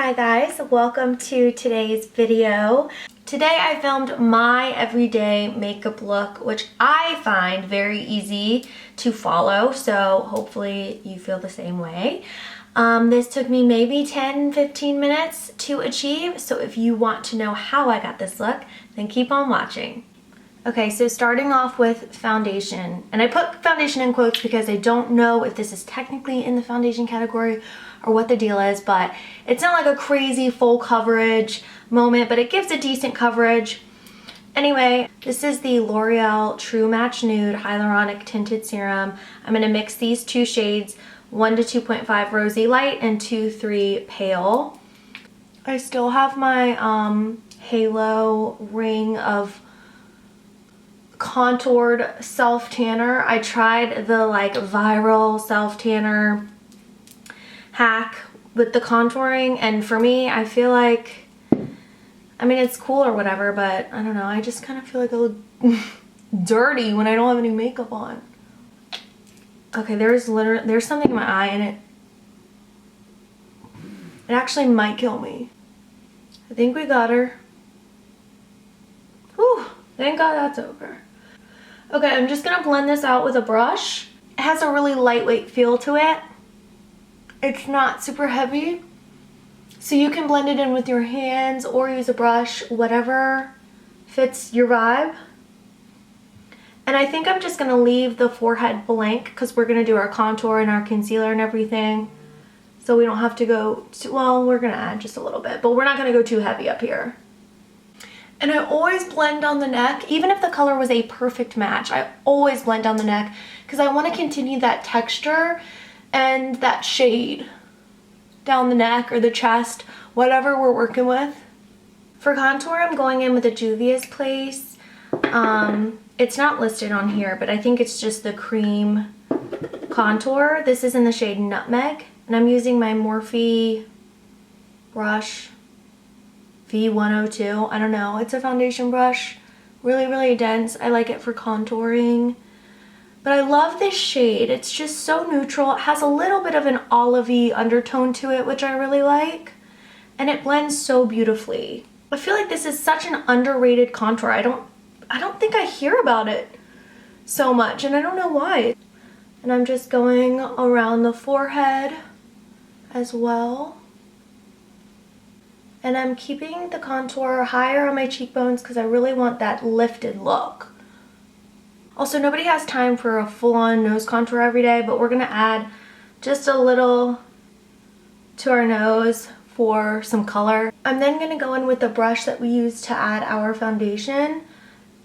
Hi guys, welcome to today's video. Today I filmed my everyday makeup look, which I find very easy to follow, so hopefully you feel the same way. This took me maybe 10-15 minutes to achieve, so if you want to know how I got this look, then keep on watching. Okay, so starting off with foundation, and I put foundation in quotes because I don't know if this is technically in the foundation category or what the deal is, but it's not like a crazy full coverage moment, but it gives a decent coverage. Anyway, this is the L'Oreal True Match Nude Hyaluronic Tinted Serum. I'm going to mix these two shades, 1 to 2.5 Rosy Light and 2-3 Pale. I still have my Halo ring of contoured self tanner. I tried the like viral self tanner hack with the contouring, and for me, I feel like, I mean, it's cool or whatever, but I don't know, I just kind of feel like I look dirty when I don't have any makeup on. Okay, there's something in my eye and it actually might kill me. I think we got her. Whew, thank God that's over. Okay, I'm just gonna blend this out with a brush. It has a really lightweight feel to it. It's not super heavy, so you can blend it in with your hands or use a brush, whatever fits your vibe. And I think I'm just gonna leave the forehead blank because we're gonna do our contour and our concealer and everything. So we don't have to go too, well, we're gonna add just a little bit, but we're not gonna go too heavy up here. And I always blend down the neck, even if the color was a perfect match, I always blend down the neck because I wanna continue that texture and that shade down the neck or the chest, whatever we're working with. For contour, I'm going in with a Juvia's Place. It's not listed on here, but I think it's just the cream contour. This is in the shade Nutmeg, and I'm using my Morphe brush V102. I don't know, it's a foundation brush, really dense. I like it for contouring. But I love this shade. It's just so neutral. It has a little bit of an olivey undertone to it, which I really like. And it blends so beautifully. I feel like this is such an underrated contour. I don't think I hear about it so much, and I don't know why. And I'm just going around the forehead as well. And I'm keeping the contour higher on my cheekbones because I really want that lifted look. Also, nobody has time for a full-on nose contour every day, but we're gonna add just a little to our nose for some color. I'm then gonna go in with the brush that we use to add our foundation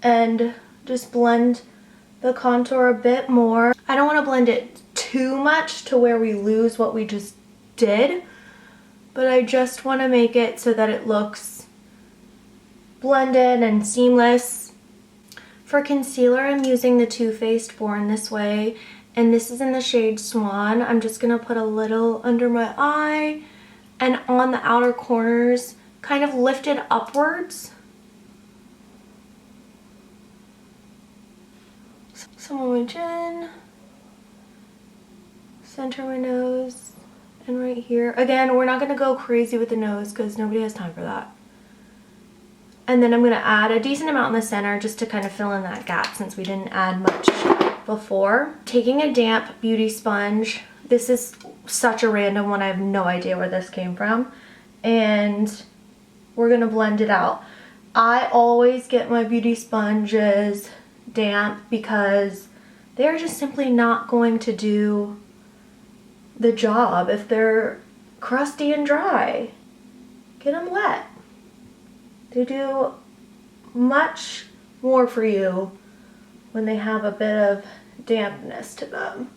and just blend the contour a bit more. I don't wanna blend it too much to where we lose what we just did, but I just wanna make it so that it looks blended and seamless. For concealer, I'm using the Too Faced Born This Way, and this is in the shade Swan. I'm just gonna put a little under my eye and on the outer corners, kind of lifted upwards. Some on my chin, center my nose, and right here. Again, we're not gonna go crazy with the nose because nobody has time for that. And then I'm going to add a decent amount in the center just to kind of fill in that gap since we didn't add much before. Taking a damp beauty sponge. This is such a random one. I have no idea where this came from. And we're going to blend it out. I always get my beauty sponges damp because they're just simply not going to do the job if they're crusty and dry. Get them wet. They do much more for you when they have a bit of dampness to them.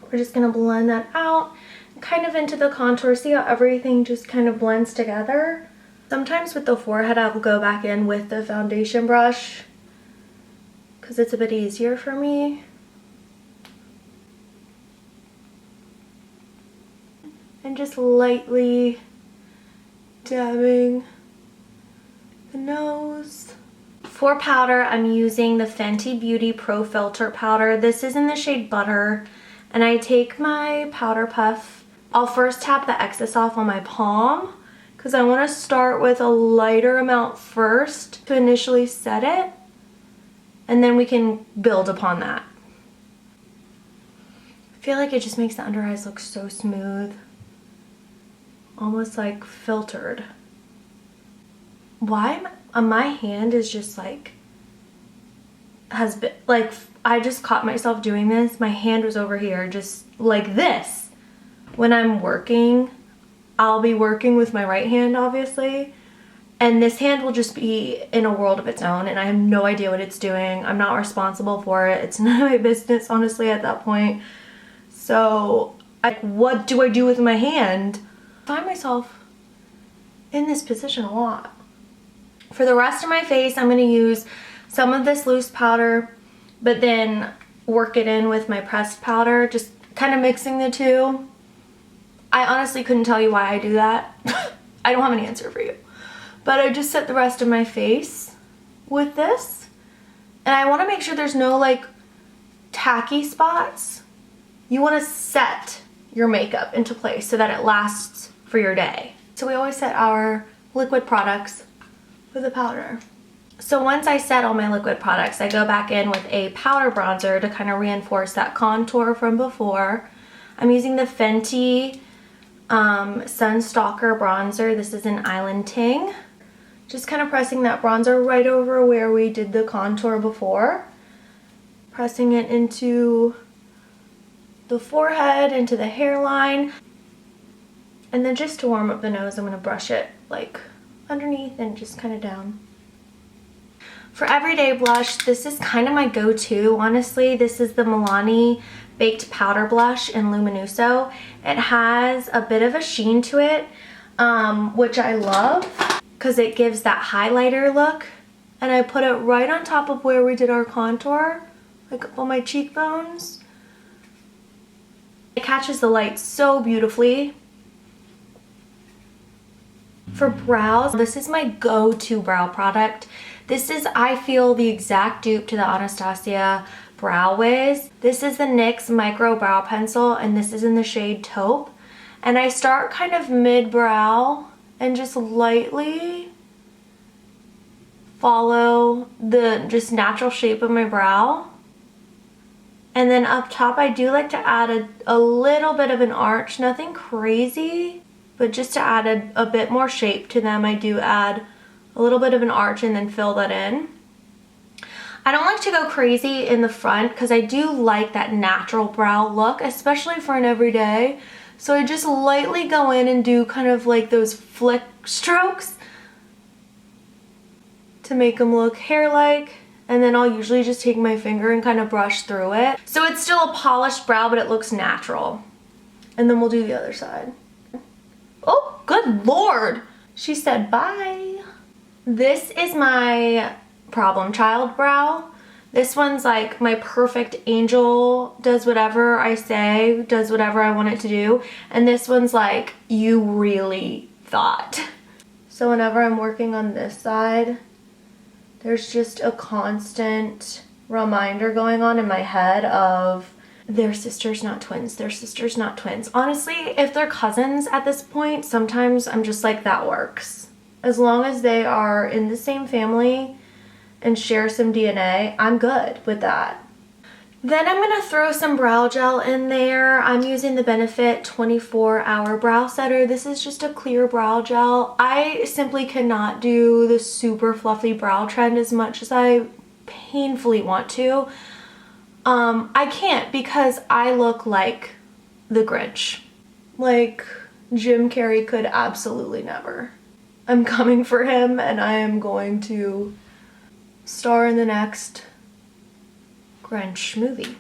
We're just gonna blend that out, kind of into the contour. See how everything just kind of blends together? Sometimes with the forehead, I will go back in with the foundation brush because it's a bit easier for me. And just lightly dabbing the nose. For powder, I'm using the Fenty Beauty Pro Filt'r powder. This is in the shade Butter, and I take my powder puff. I'll first tap the excess off on my palm because I want to start with a lighter amount first to initially set it, and then we can build upon that. I feel like it just makes the under eyes look so smooth, almost like filtered. Why my hand is just like, has been like, I just caught myself doing this. My hand was over here just like this. When I'm working, I'll be working with my right hand obviously, and this hand will just be in a world of its own, and I have no idea what it's doing. I'm not responsible for it. It's none of my business honestly at that point. So what do I do with my hand? I find myself in this position a lot. For the rest of my face, I'm going to use some of this loose powder, but then work it in with my pressed powder, just kind of mixing the two. I honestly couldn't tell you why I do that. I don't have an answer for you. But I just set the rest of my face with this. And I want to make sure there's no like tacky spots. You want to set your makeup into place so that it lasts for your day. So we always set our liquid products with a powder. So once I set all my liquid products, I go back in with a powder bronzer to kind of reinforce that contour from before. I'm using the Fenty Stalk'r bronzer. This is an Island Ting. Just kind of pressing that bronzer right over where we did the contour before. Pressing it into the forehead, into the hairline. And then just to warm up the nose, I'm going to brush it like underneath and just kind of down. For everyday blush, this is kind of my go-to, honestly. This is the Milani Baked Powder Blush in Luminouso. It has a bit of a sheen to it, which I love because it gives that highlighter look. And I put it right on top of where we did our contour, like up on my cheekbones. It catches the light so beautifully. For brows, this is my go-to brow product. This is, I feel, the exact dupe to the Anastasia Brow Wiz. This is the NYX Micro Brow Pencil, and this is in the shade Taupe. And I start kind of mid-brow and just lightly follow the just natural shape of my brow. And then up top, I do like to add a little bit of an arch, nothing crazy. But just to add a bit more shape to them, I do add a little bit of an arch and then fill that in. I don't like to go crazy in the front because I do like that natural brow look, especially for an everyday. So I just lightly go in and do kind of like those flick strokes to make them look hair-like. And then I'll usually just take my finger and kind of brush through it. So it's still a polished brow, but it looks natural. And then we'll do the other side. Oh, good Lord. She said bye. This is my problem child brow. This one's like my perfect angel, does whatever I say, does whatever I want it to do. And this one's like, you really thought. So whenever I'm working on this side, there's just a constant reminder going on in my head of they're sisters, not twins. They're sisters, not twins. Honestly, if they're cousins at this point, sometimes I'm just like, that works. As long as they are in the same family and share some DNA, I'm good with that. Then I'm going to throw some brow gel in there. I'm using the Benefit 24-Hour Brow Setter. This is just a clear brow gel. I simply cannot do the super fluffy brow trend as much as I painfully want to. I can't because I look like the Grinch. Like Jim Carrey could absolutely never. I'm coming for him and I am going to star in the next Grinch movie.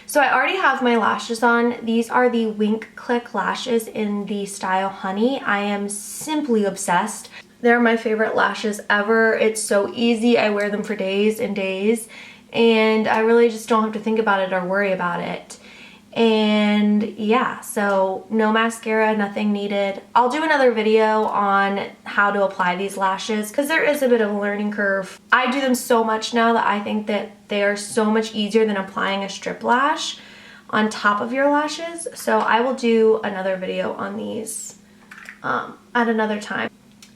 So I already have my lashes on. These are the Wink Click lashes in the style Honey. I am simply obsessed. They're my favorite lashes ever. It's so easy. I wear them for days and days. And I really just don't have to think about it or worry about it. And yeah, so no mascara, nothing needed. I'll do another video on how to apply these lashes because there is a bit of a learning curve. I do them so much now that I think that they are so much easier than applying a strip lash on top of your lashes. So I will do another video on these at another time.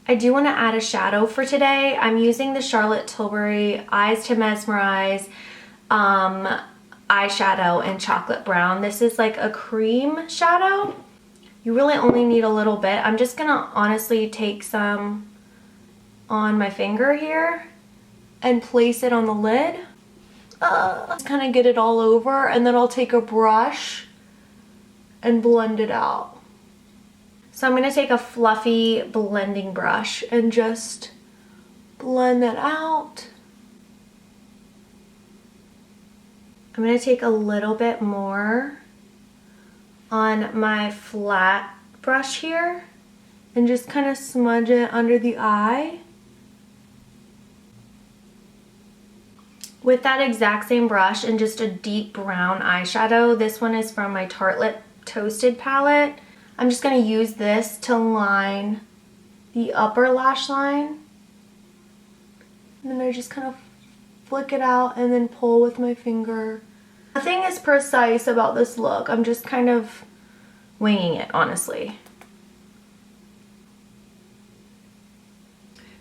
I do want to add a shadow for today. I'm using the Charlotte Tilbury Eyes to Mesmerize eyeshadow in chocolate brown. This is like a cream shadow. You really only need a little bit. I'm just gonna honestly take some on my finger here and place it on the lid. Just kind of get it all over, and then I'll take a brush and blend it out. So I'm gonna take a fluffy blending brush and just blend that out. I'm gonna take a little bit more on my flat brush here and just kind of smudge it under the eye. With that exact same brush and just a deep brown eyeshadow, this one is from my Tartelette Toasted palette. I'm just gonna use this to line the upper lash line. And then I just kind of flick it out and then pull with my finger. Nothing is precise about this look. I'm just kind of winging it, honestly.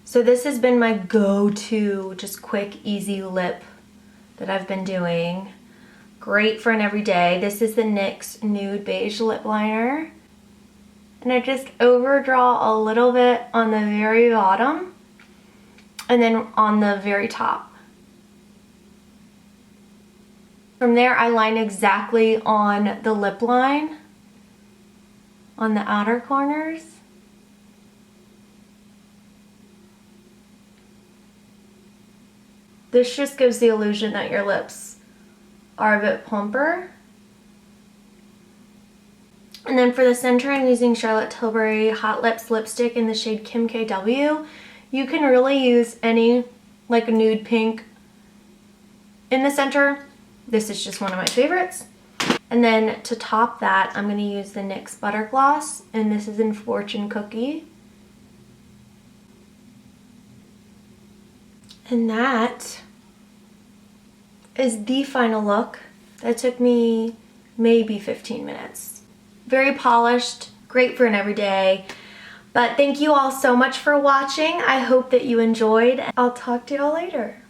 So this has been my go-to, just quick, easy lip that I've been doing. Great for an everyday. This is the NYX Nude Beige Lip Liner. And I just overdraw a little bit on the very bottom and then on the very top. From there, I line exactly on the lip line on the outer corners. This just gives the illusion that your lips are a bit plumper. And then for the center, I'm using Charlotte Tilbury Hot Lips lipstick in the shade Kim KW. You can really use any like nude pink in the center. This is just one of my favorites. And then to top that, I'm going to use the NYX Butter Gloss, and this is in Fortune Cookie. And that is the final look. That took me maybe 15 minutes. Very polished, great for an everyday. But thank you all so much for watching. I hope that you enjoyed. I'll talk to y'all later.